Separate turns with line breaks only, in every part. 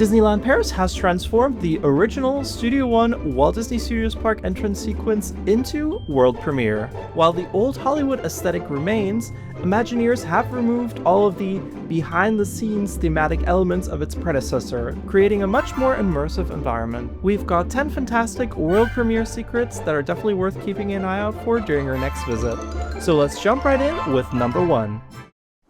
Disneyland Paris has transformed the original Studio One Walt Disney Studios Park entrance sequence into world premiere. While the old Hollywood aesthetic remains, Imagineers have removed all of the behind-the-scenes thematic elements of its predecessor, creating a much more immersive environment. We've got 10 fantastic world premiere secrets that are definitely worth keeping an eye out for during your next visit. So let's jump right in with number 1.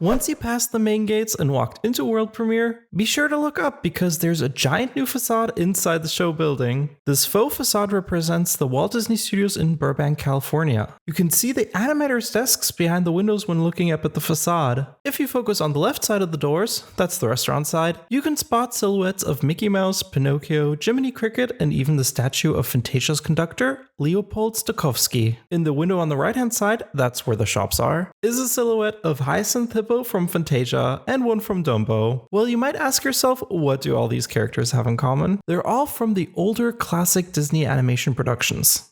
Once you passed the main gates and walked into World Premiere, be sure to look up because there's a giant new facade inside the show building. This faux facade represents the Walt Disney Studios in Burbank, California. You can see the animators' desks behind the windows when looking up at the facade. If you focus on the left side of the doors, that's the restaurant side, you can spot silhouettes of Mickey Mouse, Pinocchio, Jiminy Cricket, and even the statue of Fantasia's conductor, Leopold Stokowski. In the window on the right-hand side, that's where the shops are, is a silhouette of Hyacinth Hippo from Fantasia and one from Dumbo. Well, you might ask yourself, what do all these characters have in common? They're all from the older classic Disney animation productions.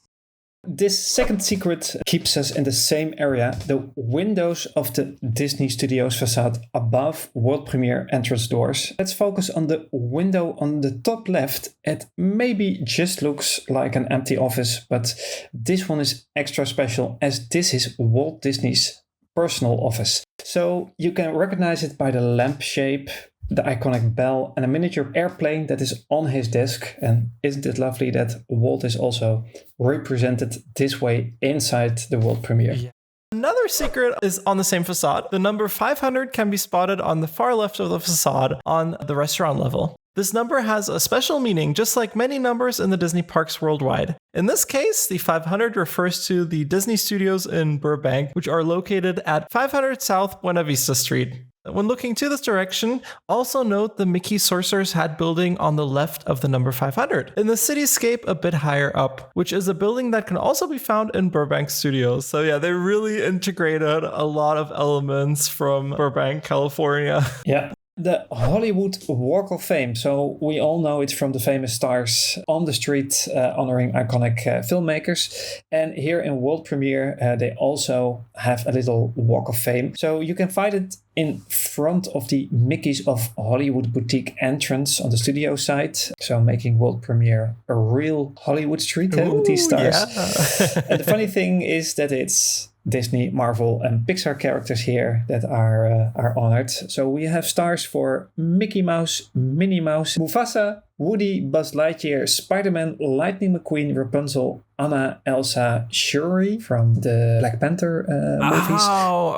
This second secret keeps us in the same area, the windows of the Disney Studios facade above world premiere entrance doors. Let's focus on the window on the top left. It maybe just looks like an empty office, but this one is extra special as this is Walt Disney's personal office. So you can recognize it by the lamp shape, the iconic bell, and a miniature airplane that is on his desk. And isn't it lovely that Walt is also represented this way inside the world premiere?
Yeah. Another secret is on the same facade. The number 500 can be spotted on the far left of the facade on the restaurant level. This number has a special meaning, just like many numbers in the Disney parks worldwide. In this case, the 500 refers to the Disney Studios in Burbank, which are located at 500 South Buena Vista Street. When looking to this direction, also note the Mickey Sorcerer's Hat building on the left of the number 500, in the cityscape a bit higher up, which is a building that can also be found in Burbank Studios. So yeah, they really integrated a lot of elements from Burbank, California.
Yeah. The Hollywood Walk of Fame. So we all know it from the famous stars on the street honoring iconic filmmakers. And here in World Premiere, they also have a little Walk of Fame. So you can find it in front of the Mickey's of Hollywood boutique entrance on the studio side. So making World Premiere a real Hollywood street with these stars. Yeah. And the funny thing is that it's Disney, Marvel, and Pixar characters here that are honored. So we have stars for Mickey Mouse, Minnie Mouse, Mufasa, Woody, Buzz Lightyear, Spider-Man, Lightning McQueen, Rapunzel, Anna, Elsa, Shuri from the Black Panther movies,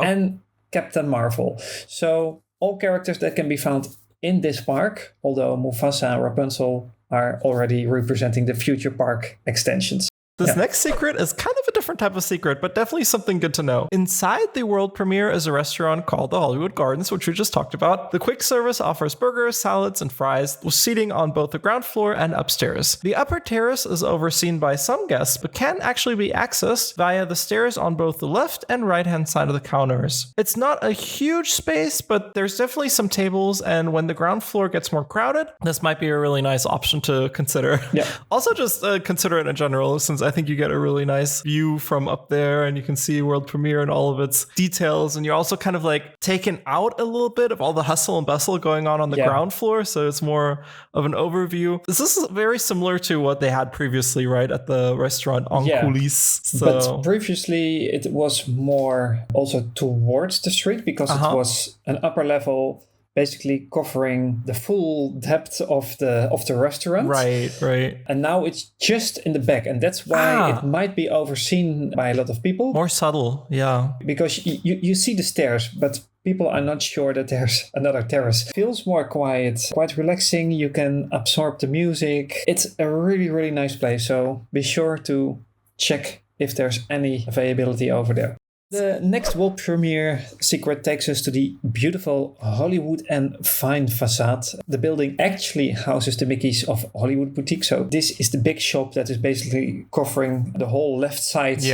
and Captain Marvel. So all characters that can be found in this park, although Mufasa and Rapunzel are already representing the future park extensions.
This next secret is kind of a different type of secret, but definitely something good to know. Inside the world premiere is a restaurant called the Hollywood Gardens, which we just talked about. The quick service offers burgers, salads, and fries, with seating on both the ground floor and upstairs. The upper terrace is overseen by some guests, but can actually be accessed via the stairs on both the left and right-hand side of the counters. It's not a huge space, but there's definitely some tables, and when the ground floor gets more crowded, this might be a really nice option to consider.
Yeah.
Also, just consider it in general, since I think you get a really nice view from up there and you can see world premiere and all of its details. And you're also kind of like taken out a little bit of all the hustle and bustle going on the ground floor. So it's more of an overview. This is very similar to what they had previously, right? At the restaurant en coulisses. So.
But previously it was more also towards the street because it was an upper level, basically covering the full depth of the restaurant.
Right.
And now it's just in the back. And that's why it might be overseen by a lot of people.
More subtle, yeah.
Because you see the stairs, but people are not sure that there's another terrace. It feels more quiet, quite relaxing. You can absorb the music. It's a really, really nice place. So be sure to check if there's any availability over there. The next world premiere secret takes us to the beautiful Hollywood and Fine facade. The building actually houses the Mickeys of Hollywood boutique. So this is the big shop that is basically covering the whole left side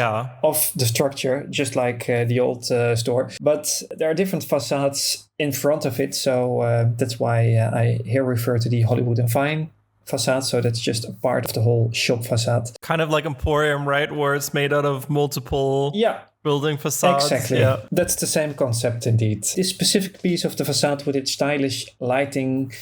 of the structure, just like the old store. But there are different facades in front of it. So that's why I here refer to the Hollywood and Fine facade. So that's just a part of the whole shop facade.
Kind of like Emporium, right? Where it's made out of multiple building facades.
Exactly.
Yeah.
That's the same concept indeed. This specific piece of the facade with its stylish lighting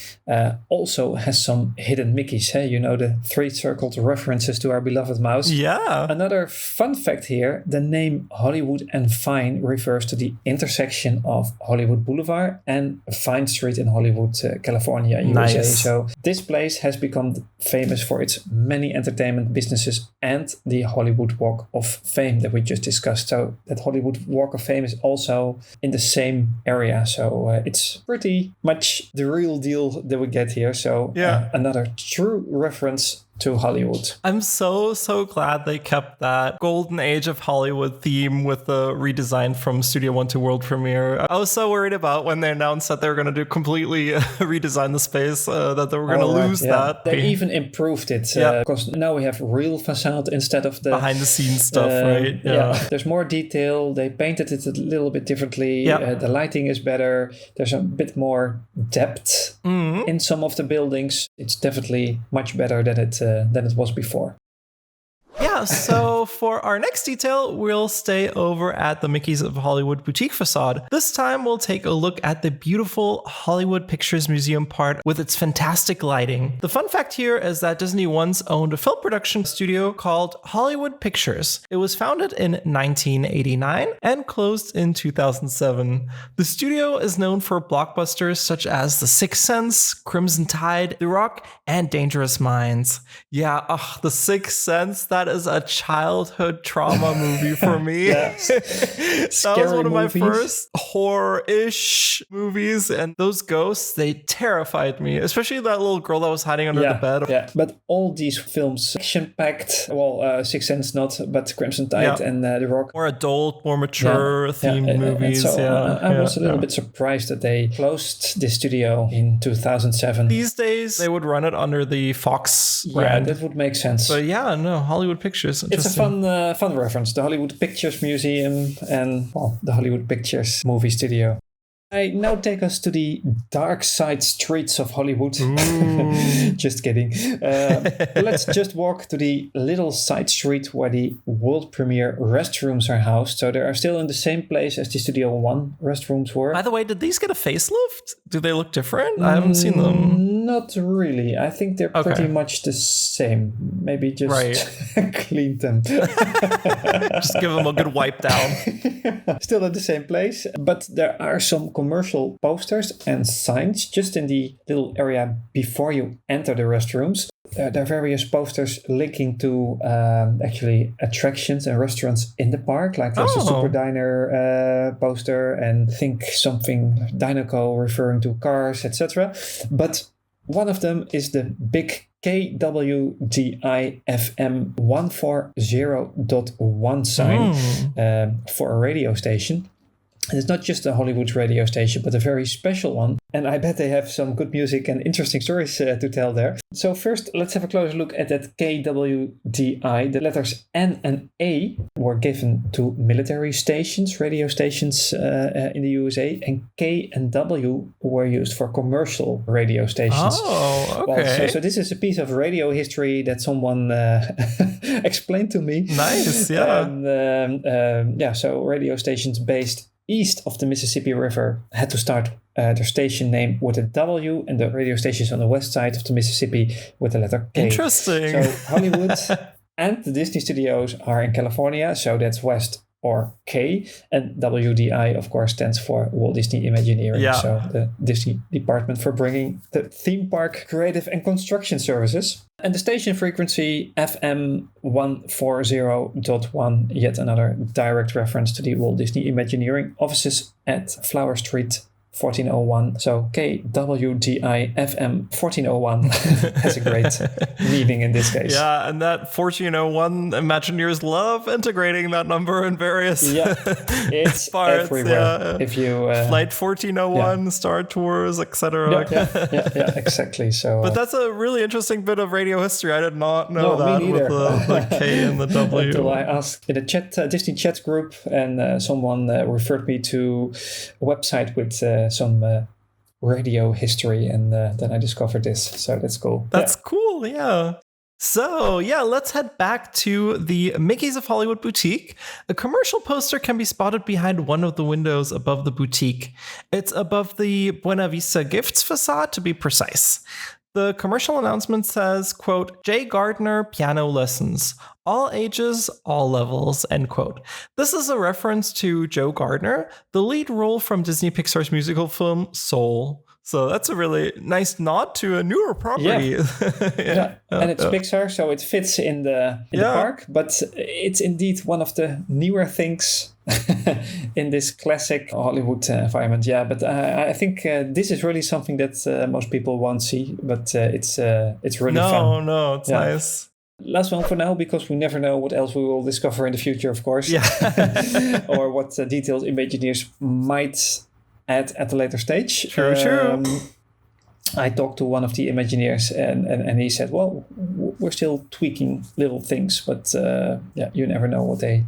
also has some hidden Mickeys. You know, the three circled references to our beloved mouse.
Yeah.
Another fun fact here, the name Hollywood and Vine refers to the intersection of Hollywood Boulevard and Vine Street in Hollywood, California, USA.
Nice.
So this place has become famous for its many entertainment businesses and the Hollywood Walk of Fame that we just discussed. So that Hollywood Walk of Fame is also in the same area. So it's pretty much the real deal that we get here. So another true reference to Hollywood.
I'm so glad they kept that golden age of Hollywood theme with the redesign from Studio One to world premiere. I was so worried about when they announced that they were going to do completely redesign the space, that they were going to lose that.
They even improved it because now we have real facade instead of the
behind the scenes stuff, right?
There's more detail. They painted it a little bit differently. The lighting is better. There's a bit more depth in some of the buildings. It's definitely much better than it was before.
Yeah, so for our next detail, we'll stay over at the Mickey's of Hollywood boutique facade. This time, we'll take a look at the beautiful Hollywood Pictures Museum part with its fantastic lighting. The fun fact here is that Disney once owned a film production studio called Hollywood Pictures. It was founded in 1989 and closed in 2007. The studio is known for blockbusters such as The Sixth Sense, Crimson Tide, The Rock, and Dangerous Minds. Yeah, The Sixth Sense, that is a childhood trauma movie for me. That was one of my first horror-ish movies, and those ghosts, they terrified me, especially that little girl that was hiding under the bed.
Yeah, but all these films, action-packed, Sixth Sense not, but Crimson Tide and The Rock.
More adult, more mature themed movies.
So I was a little bit surprised that they closed the studio in 2007.
These days, they would run it under the Fox brand.
Yeah, that would make sense.
But Hollywood Pictures.
It's a fun reference. The Hollywood Pictures Museum and the Hollywood Pictures Movie Studio. I now take us to the dark side streets of Hollywood. Just kidding. Let's just walk to the little side street where the world premiere restrooms are housed. So they are still in the same place as the Studio One restrooms were.
By the way, did these get a facelift? Do they look different? I haven't seen them.
Not really. I think they're pretty much the same. Maybe just clean them.
Just give them a good wipe down.
Still at the same place. But there are some commercial posters and signs just in the little area before you enter the restrooms. There are various posters linking to actually attractions and restaurants in the park, like there's a Super Diner poster and think something Dinoco referring to cars, etc. But one of them is the big KWDI FM 140.1 sign for a radio station. And it's not just a Hollywood radio station, but a very special one. And I bet they have some good music and interesting stories to tell there. So first, let's have a closer look at that KWDI. The letters N and A were given to military stations, radio stations in the USA. And K and W were used for commercial radio stations.
Oh, okay.
Well, so this is a piece of radio history that someone explained to me.
Nice, yeah.
And, so radio stations based east of the Mississippi River had to start their station name with a W, and the radio stations on the west side of the Mississippi with the letter K.
Interesting.
So Hollywood and the Disney studios are in California, so that's west or K, and WDI, of course, stands for Walt Disney Imagineering.
Yeah.
So the Disney department for bringing the theme park creative and construction services. And the station frequency, FM 140.1, yet another direct reference to the Walt Disney Imagineering offices at Flower Street 1401. So KWDI FM 1401 has a great meaning in this case.
Yeah, and that 1401, Imagineers love integrating that number in various
it's
parts.
Everywhere.
Yeah.
If you
Flight 1401, Star Tours, etc.
Yeah, exactly. So,
but that's a really interesting bit of radio history. I did not know that
me
with the K and the W.
Until I asked in a Disney chat group, and someone referred me to a website with some radio history, and then I discovered this. So that's cool.
That's cool, yeah. So, yeah, let's head back to the Mickey's of Hollywood boutique. A commercial poster can be spotted behind one of the windows above the boutique. It's above the Buena Vista Gifts facade, to be precise. The commercial announcement says, quote, Jay Gardner piano lessons, all ages, all levels, end quote. This is a reference to Joe Gardner, the lead role from Disney Pixar's musical film Soul. So that's a really nice nod to a newer property.
Yeah. And it's Pixar, so it fits in the park. But it's indeed one of the newer things in this classic Hollywood environment. Yeah, but I think this is really something that most people won't see. But it's really fun.
No, it's nice.
Last one for now, because we never know what else we will discover in the future, of course.
Yeah.
Or what details Imagineers might add at a later stage.
True.
I talked to one of the Imagineers and he said, well, we're still tweaking little things, but you never know what they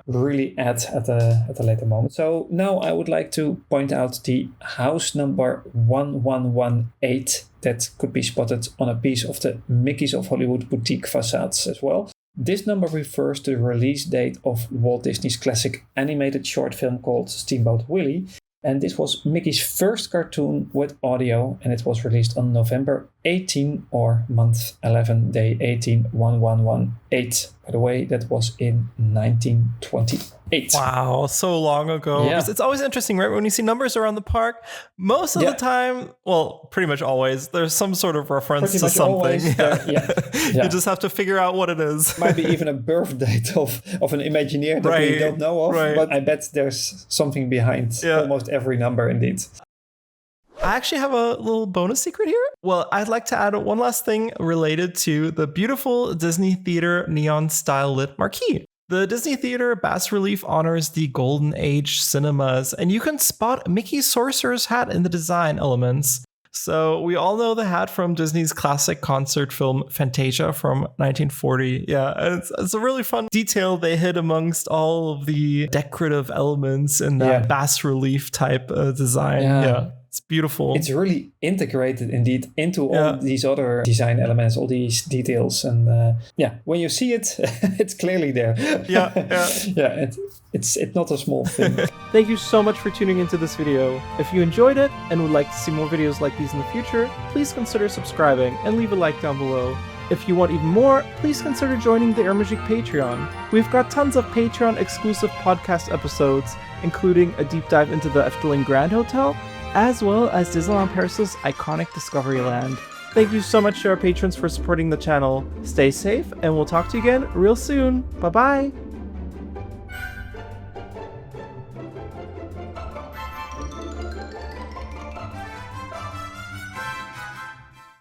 really add at a later moment. So now I would like to point out the house number 1118 that could be spotted on a piece of the Mickey's of Hollywood boutique facades as well. This number refers to the release date of Walt Disney's classic animated short film called Steamboat Willie. And this was Mickey's first cartoon with audio, and it was released on November 18 or month 11, day 18, 1118. By the way, that was in 1928.
Wow, so long ago.
Yeah.
It's always interesting, right? When you see numbers around the park, most of the time, well, pretty much always, there's some sort of reference to something. You just have to figure out what it is.
Might be even a birth date of an Imagineer that we don't know of, but I bet there's something behind almost every number indeed.
I actually have a little bonus secret here. Well, I'd like to add one last thing related to the beautiful Disney Theater neon style lit marquee. The Disney Theater bas relief honors the Golden Age cinemas, and you can spot Mickey's sorcerer's hat in the design elements. So we all know the hat from Disney's classic concert film Fantasia from 1940. Yeah, and it's a really fun detail they hid amongst all of the decorative elements in that bas relief type design. Yeah. It's beautiful.
It's really integrated indeed into all these other design elements, all these details. And when you see it, it's clearly there. It's not a small thing.
Thank you so much for tuning into this video. If you enjoyed it and would like to see more videos like these in the future, please consider subscribing and leave a like down below. If you want even more, please consider joining the AirMagique Patreon. We've got tons of Patreon exclusive podcast episodes, including a deep dive into the Efteling Grand Hotel, as well as Disneyland Paris' iconic Discoveryland. Thank you so much to our patrons for supporting the channel. Stay safe, and we'll talk to you again real soon. Bye-bye!